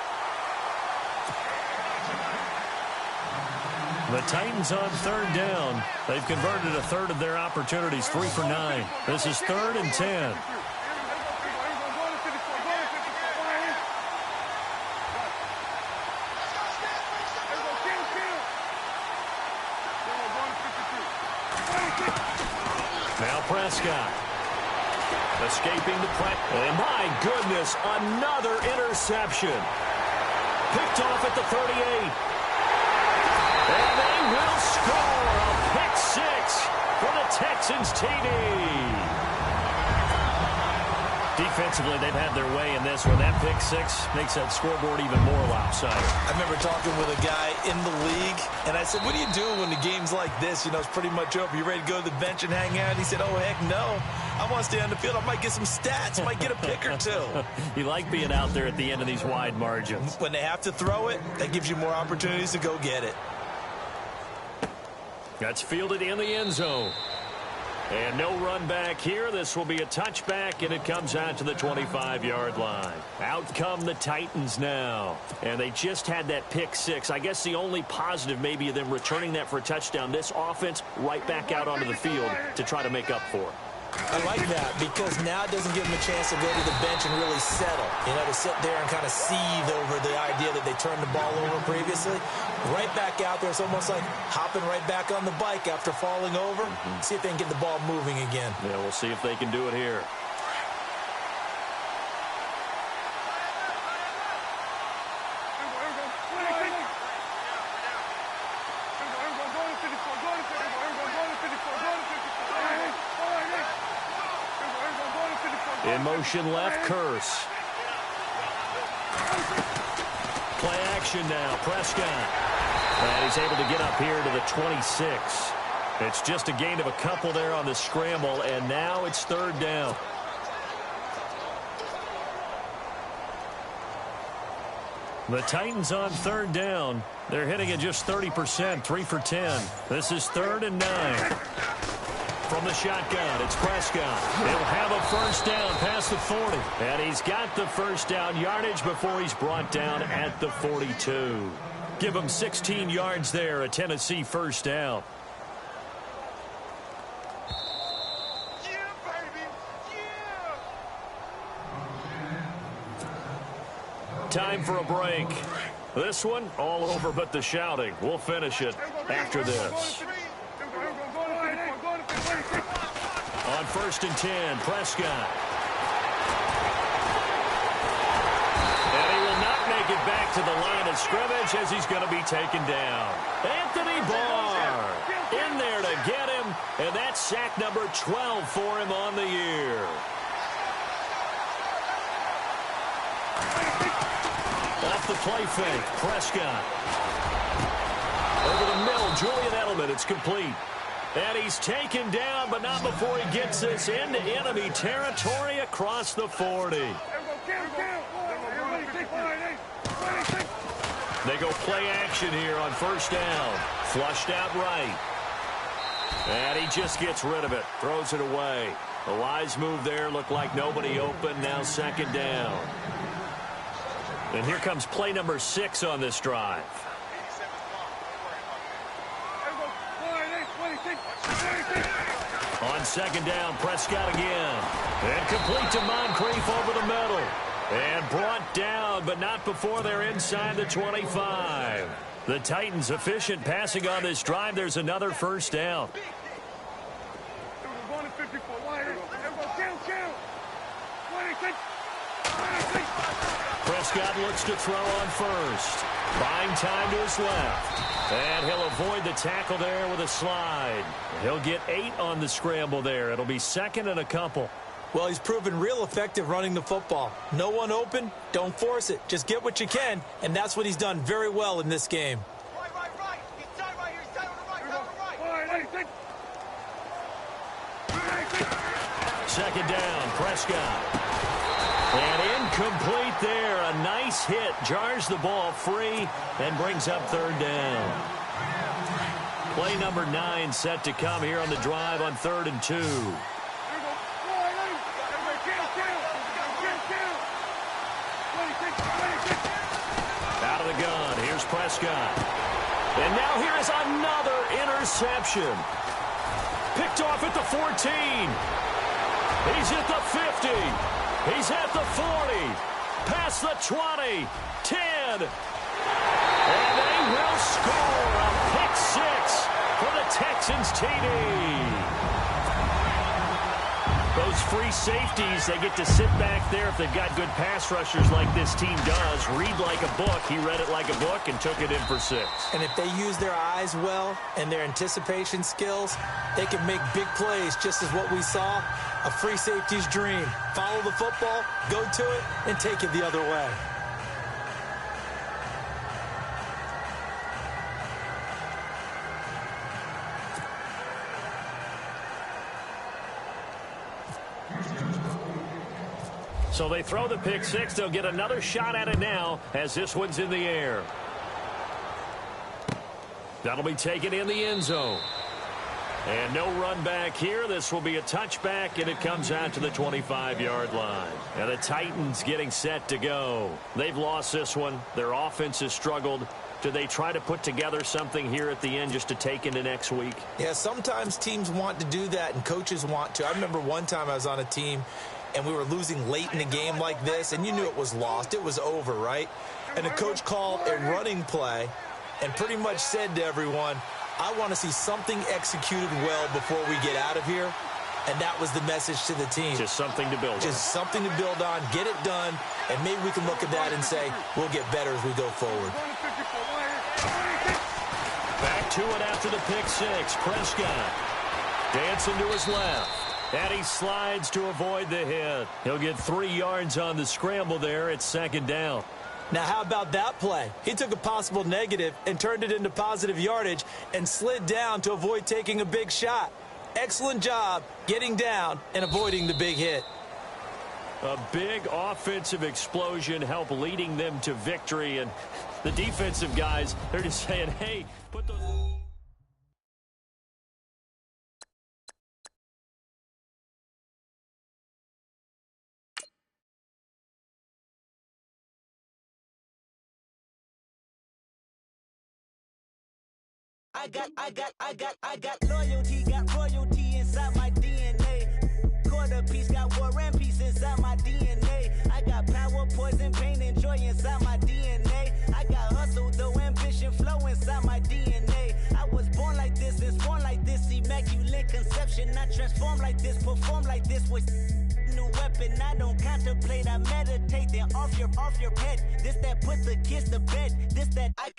The Titans on 3rd down. They've converted a 1/3 of their opportunities, 3 for 9. This is 3rd and 10. Now Prescott. Escaping the pressure. And my goodness, another interception. Picked off at the 38. And they will score a pick six for the Texans TD. Defensively, they've had their way in this one. That pick six makes that scoreboard even more lopsided. I remember talking with a guy in the league, and I said, what do you do when the game's like this? You know, it's pretty much over. You ready to go to the bench and hang out? He said, oh, heck no. I want to stay on the field. I might get some stats. I might get a pick or two. You like being out there at the end of these wide margins. When they have to throw it, that gives you more opportunities to go get it. That's fielded in the end zone. And no run back here. This will be a touchback, and it comes out to the 25-yard line. Out come the Titans now. And they just had that pick six. I guess the only positive maybe of them returning that for a touchdown. This offense right back out onto the field to try to make up for it. I like that because now it doesn't give them a chance to go to the bench and really settle. You know, to sit there and kind of seethe over the idea that they turned the ball over previously. Right back out there. It's almost like hopping right back on the bike after falling over. See if they can get the ball moving again. Yeah, we'll see if they can do it here. In motion left, Curse. Play action now, Prescott. And he's able to get up here to the 26. It's just a gain of a couple there on the scramble, and now it's third down. The Titans on third down. They're hitting at just 30%, 3 for 10. This is 3rd and 9. From the shotgun, it's Prescott. He'll have a first down past the 40. And he's got the first down yardage before he's brought down at the 42. Give him 16 yards there, a Tennessee first down. Yeah, baby. Yeah. Time for a break. This one, all over but the shouting. We'll finish it after this. On 1st and 10, Prescott. And he will not make it back to the line of scrimmage as he's going to be taken down. Anthony Barr in there to get him, and that's sack number 12 for him on the year. Off the play fake, Prescott. Over the middle, Julian Edelman, it's complete. And he's taken down, but not before he gets this into enemy territory across the 40. They go play action here on first down. Flushed out right. And he just gets rid of it. Throws it away. A wise move there. Looked like nobody open. Now 2nd down. And here comes play number 6 on this drive. On 2nd down, Prescott again. And complete to Moncrief over the middle. And brought down, but not before they're inside the 25. The Titans efficient passing on this drive. There's another first down. Prescott looks to throw on first. Buying time to his left. And he'll avoid the tackle there with a slide. He'll get 8 on the scramble there. It'll be 2nd and a couple. Well, he's proven real effective running the football. No one open, don't force it. Just get what you can, and that's what he's done very well in this game. Right. He's tied right here. He's tied on the right. 2nd down, Prescott. And incomplete there. A nice hit. Jars the ball free and brings up 3rd down. Play number 9 set to come here on the drive on 3rd and 2. Out of the gun. Here's Prescott. And now here is another interception. Picked off at the 14. He's at the 50. He's at the 40. Past the 20. 10. And they will score a pick 6 for the Texans TD. Those free safeties, they get to sit back there if they've got good pass rushers like this team does. Read like a book. He read it like a book and took it in for 6. And if they use their eyes well and their anticipation skills, they can make big plays, just as what we saw. A free safety's dream. Follow the football, go to it, and take it the other way. So they throw the pick 6. They'll get another shot at it now as this one's in the air. That'll be taken in the end zone. And no run back here. This will be a touchback, and it comes out to the 25-yard line. And the Titans getting set to go. They've lost this one. Their offense has struggled. Do they try to put together something here at the end just to take into next week? Yeah, sometimes teams want to do that, and coaches want to. I remember one time I was on a team, and we were losing late in a game like this, and you knew it was lost. It was over, right? And the coach called a running play and pretty much said to everyone, I want to see something executed well before we get out of here. And that was the message to the team. Just something to build on. Just something to build on, get it done, and maybe we can look at that and say, we'll get better as we go forward. Back to it after the pick 6. Prescott dancing to his left. And he slides to avoid the hit. He'll get 3 yards on the scramble there. It's 2nd down. Now, how about that play? He took a possible negative and turned it into positive yardage and slid down to avoid taking a big shot. Excellent job getting down and avoiding the big hit. A big offensive explosion helped leading them to victory. And the defensive guys, they're just saying, hey, put those... I got loyalty, got royalty inside my DNA. Quarter piece, got war and peace inside my DNA. I got power, poison, pain, and joy inside my DNA. I got hustle, though, ambition, flow inside my DNA. I was born like this, and born like this, immaculate conception. I transform like this, perform like this with new weapon. I don't contemplate, I meditate, then off your head. This that put the kids to bed. This that I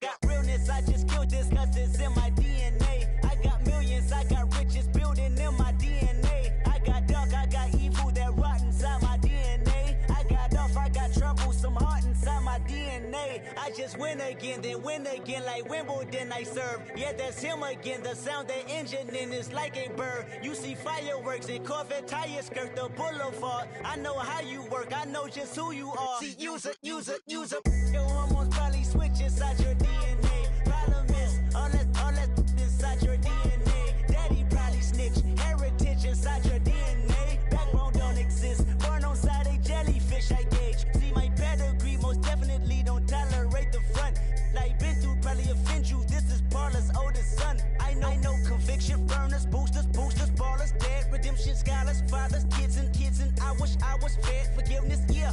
got realness. I just killed this cause it's in my DNA. I got millions, I got riches building in my DNA. I got dark, I got evil that rot inside my DNA. I got off, I got trouble, some heart inside my DNA. I just win again, then win again like Wimbledon I serve. Yeah, that's him again, the sound that engine in is like a bird. You see fireworks and Corvette tires skirt the boulevard. I know how you work, I know just who you are. See, use a. Your hormones probably switch inside your DNA. Problem is, all that inside your DNA. Daddy probably snitch, heritage inside your DNA. Backbone don't exist, born on side a jellyfish I gauge. See my pedigree, most definitely don't tolerate the front. Like been through probably offend you, this is Paula's oldest son. I know conviction, burners, boosters, ballers, dead, redemption, scholars, fathers, kids and I wish I was fed forgiveness, yeah.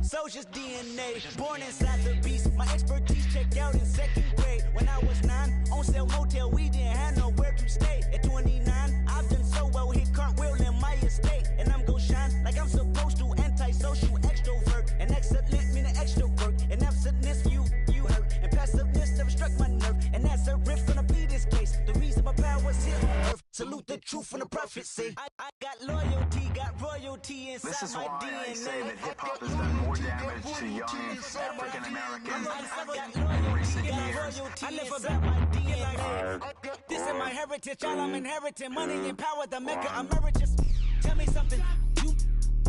Soldier's DNA, born inside the beast. My expertise checked out in 2nd grade. When I was 9, on sale motel, we didn't have nowhere to stay. At 29, I've done so well, hit cartwheel in my estate. And I'm gon' shine like I'm supposed to, antisocial extrovert. And excellent meaning extra work. And absentness, you hurt. And passiveness never struck my nerve. And that's a riff gonna be this case. The reason my power's here on earth. Salute the truth and the prophecy. I got loyalty, got royalty inside this is my why DNA. I say that hip-hop has done more damage to young African-Americans in recent years. I live about my DNA. This is my heritage, all I'm inheriting. Money and power, the maker emeritus. Tell me something, you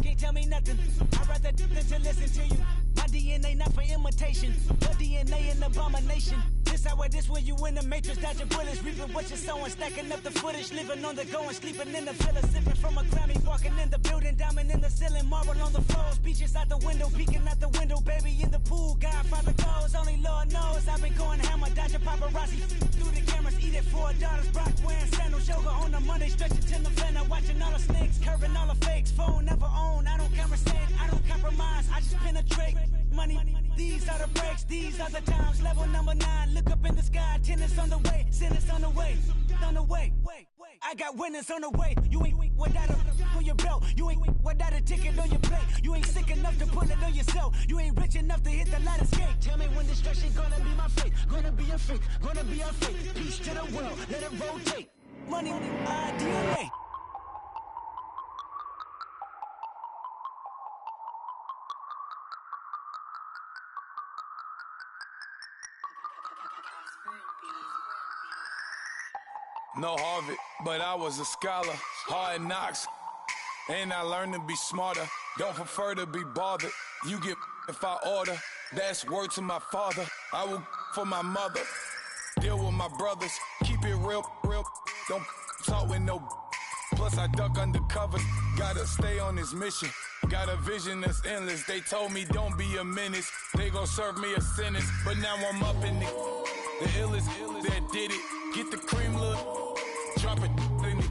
can't tell me nothing. I'd rather do than to listen to you. My DNA not for imitation, your DNA an abomination. This how it is when you in the matrix, dodging bullets, reaping what you're sowing, stacking up the footage, living on the go and sleeping in the villa, sipping from a Grammy, walking in the building, diamond in the ceiling, marble on the floors, beaches out the window, peeking out the window, baby in the pool, Godfather goes, only Lord knows, I've been going hammer, dodging paparazzi, through the cameras, eating $4, Brock wearing sandals, yoga on a Monday, stretching till November, watching all the snakes, curving all the fakes, phone never own, I don't conversate, I don't compromise, I just penetrate, money, these are the breaks, these are the times, level number 9, look up in the sky, tennis on the way, sentence on the way, wait. I got winners on the way. You ain't without a on your belt. You ain't without a ticket on your plate. You ain't sick enough to put it on yourself. You ain't rich enough to hit the ladder skate. Tell me when destruction gonna be my fate. Gonna be a fate. Gonna be a fate. Peace to the world. Let it rotate. Money, DNA. No Harvard, but I was a scholar. Hard knocks, and I learned to be smarter. Don't prefer to be bothered. You get if I order. That's word to my father. I will for my mother. Deal with my brothers. Keep it real. Don't talk with no. Plus I duck undercover. Gotta stay on this mission. Got a vision that's endless. They told me don't be a menace. They gon' serve me a sentence. But now I'm up in the illest that did it. Get the cream, look. Drop it in it.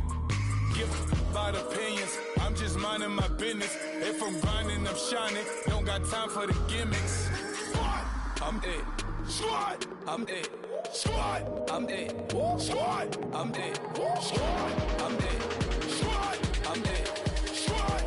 Give about opinions. I'm just minding my business. If I'm grinding, I'm shining. Don't got time for the gimmicks. Squad, I'm it. Squad, I'm it. Squad, I'm it. Squad, I'm it. Squad, I'm it. Squad, I'm it. Squad.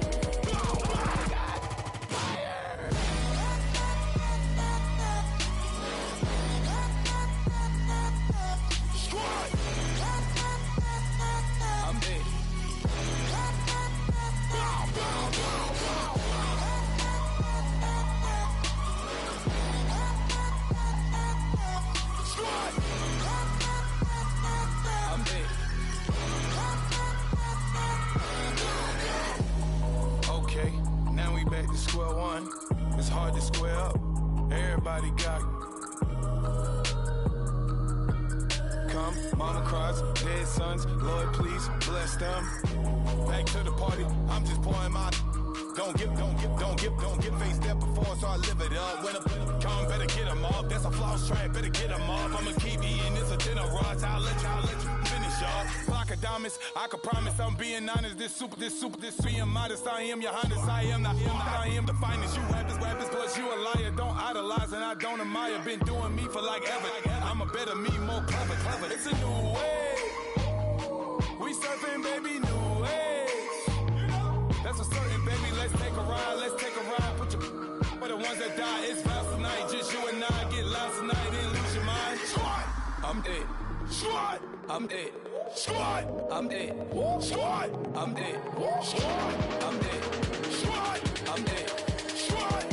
Square one, it's hard to square up. Everybody got come, mama cries, dead sons. Lord, please bless them. Back to the party, I'm just pouring my. Don't get face step before, so I live it up. When a come, better get them up. That's a floss track, better get them up. I'ma keep eating this a dinner rush. I'll let you finish up. Block of diamonds, I can promise I'm being honest. This being modest. I am your highness. I am the finest. You rappers, plus you a liar. Don't idolize and I don't admire. Been doing me for like ever. I'm a better me, more clever. It's a new way. We surfing, baby, new age. That's a certain, baby. Let's take a ride. Put your for the ones that die. It's vows tonight. Just you and I get lost tonight and lose your mind. Squad, I'm it. Squad, I'm it. Squad, I'm it. Squad, I'm it. Squad, I'm it. Squad, I'm it. Squad.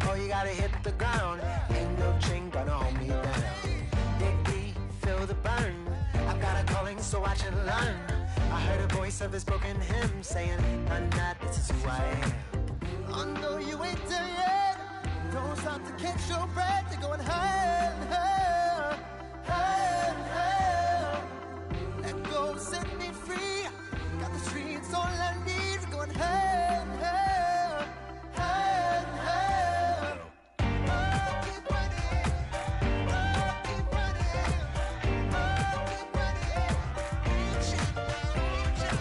Oh, you gotta hit the ground. Ain't no chain gonna hold me down. Dig deep, feel the burn. I've got a calling, so watch and learn. I heard a voice of his broken hymn saying, none that this is who I am. I know you ain't there yet. Don't stop to catch your breath. You're going higher and higher, higher and higher. Let go, set me free. Got the streets all I need. Going higher and higher, higher and higher. I'll keep running. I'll keep running. I'll keep running. Reaching, reaching.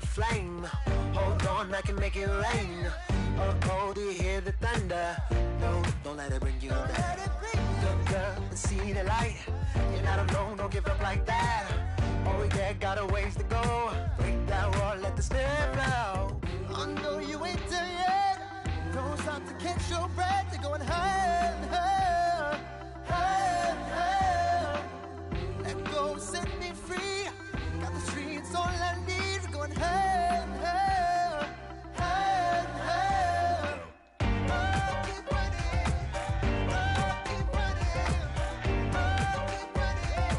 the flame. Hold on, I can make it rain. Oh, do you hear the thunder? No, don't let it bring you down. Look up and see the light. You're not alone, don't give up like that. Oh yeah, got a ways to go. Break that wall, let the snare blow. I know you ain't done yet. Don't stop to catch your breath. You're going higher and higher, higher, higher. Let go, set me free. Got the streets, all I need. We're going higher and higher, higher and higher. Oh, keep running. Oh, keep running. Oh, keep running.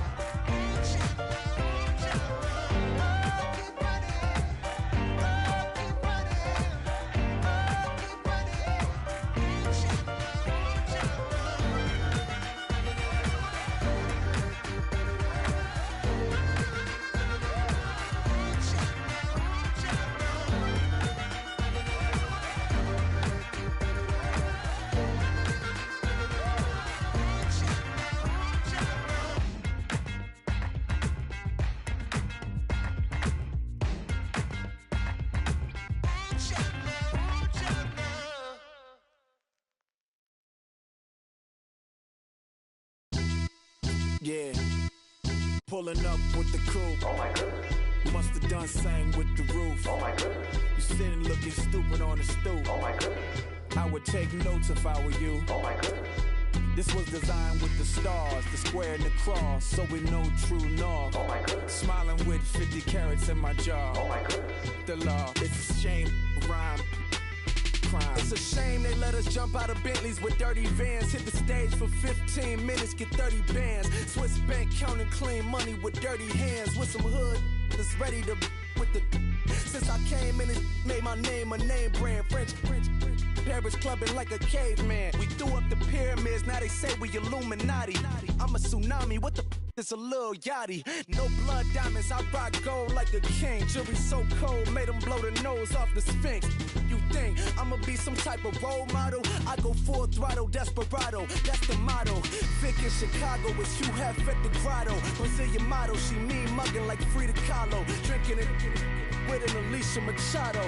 Yeah, pulling up with the coupe. Oh my goodness. Must have done same with the roof. Oh my goodness. You sitting looking stupid on the stoop. Oh my goodness. I would take notes if I were you. Oh my goodness. This was designed with the stars, the square and the cross, so we know true north. Oh my goodness. Smiling with 50 carats in my jaw. Oh my goodness. The law, it's a shame, rhyme. Crime. It's a shame they let us jump out of Bentleys with dirty vans. Hit the stage for 15 minutes, get 30 bands. Swiss bank counting clean money with dirty hands. With some hood that's ready to with the. Since I came in and made my name a name brand. French. Paris clubbing like a caveman. We threw up the pyramids, now they say we Illuminati. I'm a tsunami, what the it's a little yachty. No blood diamonds, I rock gold like a king. Jury so cold, made them blow the nose off the Sphinx. You think I'ma be some type of role model? I go full throttle, desperado, that's the motto. Vic in Chicago is Hugh Hef at the grotto. Brazilian model, she mean mugging like Frida Kahlo. Drinking it with an Alicia Machado.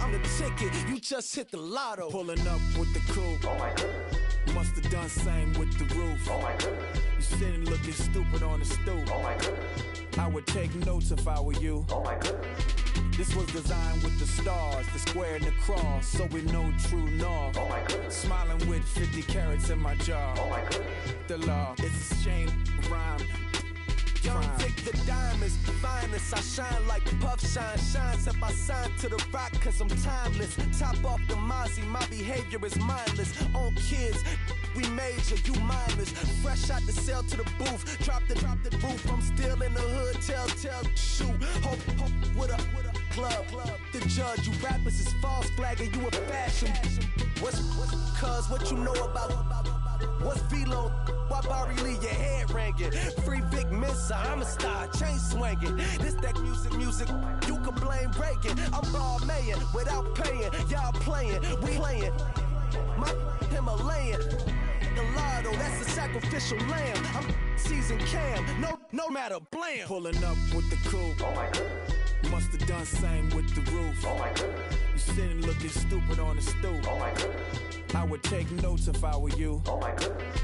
I'm the ticket, you just hit the lotto. Pulling up with the coupe. Oh my goodness. Must have done same with the roof. Oh my goodness. You sitting looking stupid on the stoop. Oh my goodness. I would take notes if I were you. Oh my goodness. This was designed with the stars, the square and the cross, so we know true north. Oh my goodness. Smiling with 50 carats in my jaw. Oh my goodness. The law, it's a shame, rhyme. Young Vic, the diamonds, the finest. I shine like Puff Shine. Shines up, I sign to the rock cause I'm timeless. Top off the Mozzie, my behavior is mindless. On kids, we major, you mindless. Fresh out the cell to the booth. Drop the roof, I'm still in the hood. Tell, shoot. Hope with a club. The judge, you rappers is false flagging, you a fashion. What's cuz, what you know about? What's Velo? Why Barry Lee, your head ringing? Free Vic Mensa, I'm a star, chain swinging. This that music, you can blame Reagan. I'm Balmain without paying, y'all playing, we playing. My Himalayan, Gallardo, that's a sacrificial lamb. I'm seasoned Cam, no matter, blam. Pulling up with the coupe. Oh my goodness. Must have done same with the roof. Oh my goodness. You sitting looking stupid on the stoop. Oh my goodness. I would take notes if I were you. Oh my goodness.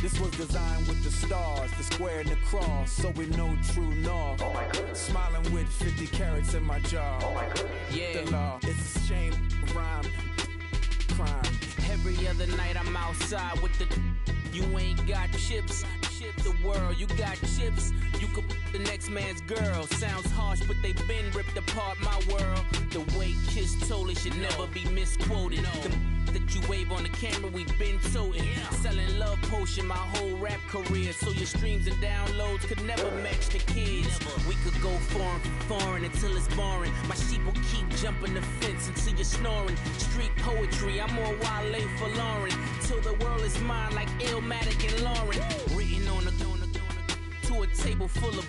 This was designed with the stars, the square and the cross, so we know true north. Oh my goodness. Smiling with 50 carats in my jaw. Oh my goodness. Yeah. The law, it's a shame, rhyme, crime. Every other night I'm outside with the. You ain't got chips. The world, you got chips. You could the next man's girl. Sounds harsh, but they been ripped apart my world. The way Kiss told it should never be misquoted. The that you wave on the camera, we been toting. Selling love potion my whole rap career. So your streams and downloads could never match the kids. We could go foreign until it's boring. My sheep will keep jumping the fence until you're snoring. Street poetry, I'm more Wale for Lauren. Till the world is mine like Illmatic and Lauren. Written on a to a table full of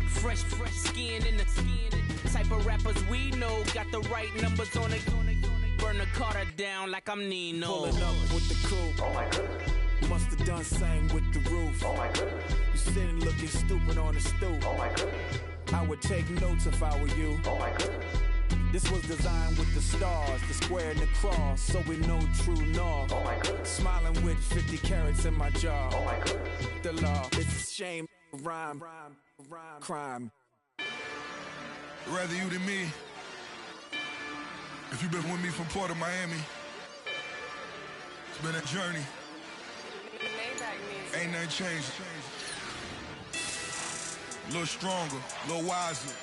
fresh skin in the type of rappers we know. Got the right numbers on it. Burn the Carter down like I'm Nino. Pulling up with the coupe. Oh my goodness. Must have done same with the roof. Oh my goodness. You sitting looking stupid on the stoop. Oh my goodness. I would take notes if I were you. Oh my goodness. This was designed with the stars, the square and the cross, so we know true north. Oh my goodness. Smiling with 50 carats in my jaw. Oh my goodness. The law, it's a shame, rhyme, crime. Rather you than me. If you've been with me from Port of Miami, it's been a journey. Ain't nothing changed. A little stronger, a little wiser.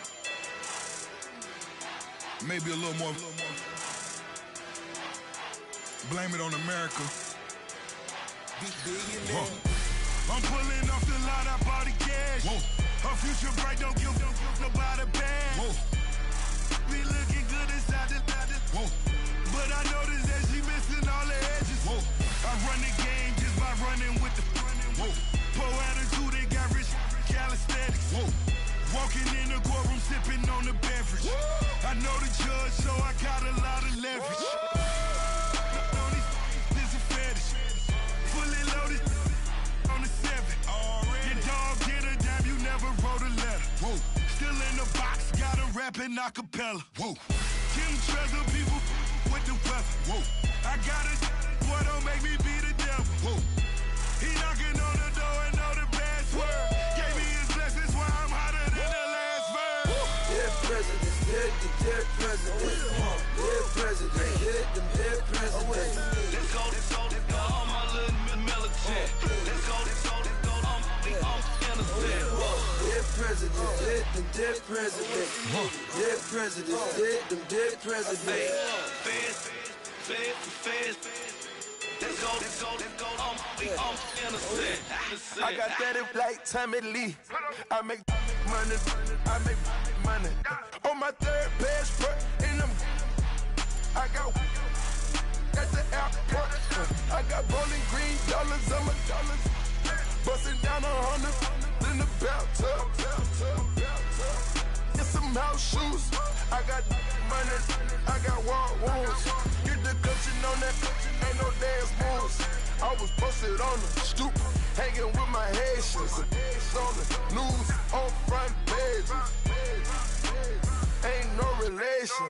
Maybe a little more. Blame it on America. I'm pulling off the lot, I bought the gas. Whoa. Her future bright, don't give nobody bad. Whoa. Be looking good inside the. Whoa. But I noticed that she missing all the edges. Whoa. I run the game just by running with the. Whoa. Poor attitude, they got rich calisthenics. Whoa. Walking in the courtroom, sipping on the beverage. Woo! I know the judge, so I got a lot of leverage. This a fetish. Fully loaded on the 7. Your dog get a dime, you never wrote a letter. Whoa. Still in the box, got a rapping acapella. Whoa. Kim Treasure, people with the weather. Whoa. I got it, boy, don't make me be the devil. Whoa. He knocking on the door and know the password. Gave me his blessings while I'm hotter than the last verse. Dear president, dear president, dear president, hit them, dear president. Let's go, all my little militant. Let's go, I'm innocent. Dear president, hit them, dear president. Dear president, hit them, dear president. Feds. Let's go, I'm innocent. I got that in like Tommy Lee. I make money. On my third passport, and I got at the airport. I got bowling green dollars on my dollars. Busting down 100 in the bathtub. Get some house shoes. I got money. I got wall wounds. Get the coaching on that. Ain't no dance moves. I was posted on the stoop, hanging with my Haitians. On the news, on front pages. Ain't no relation.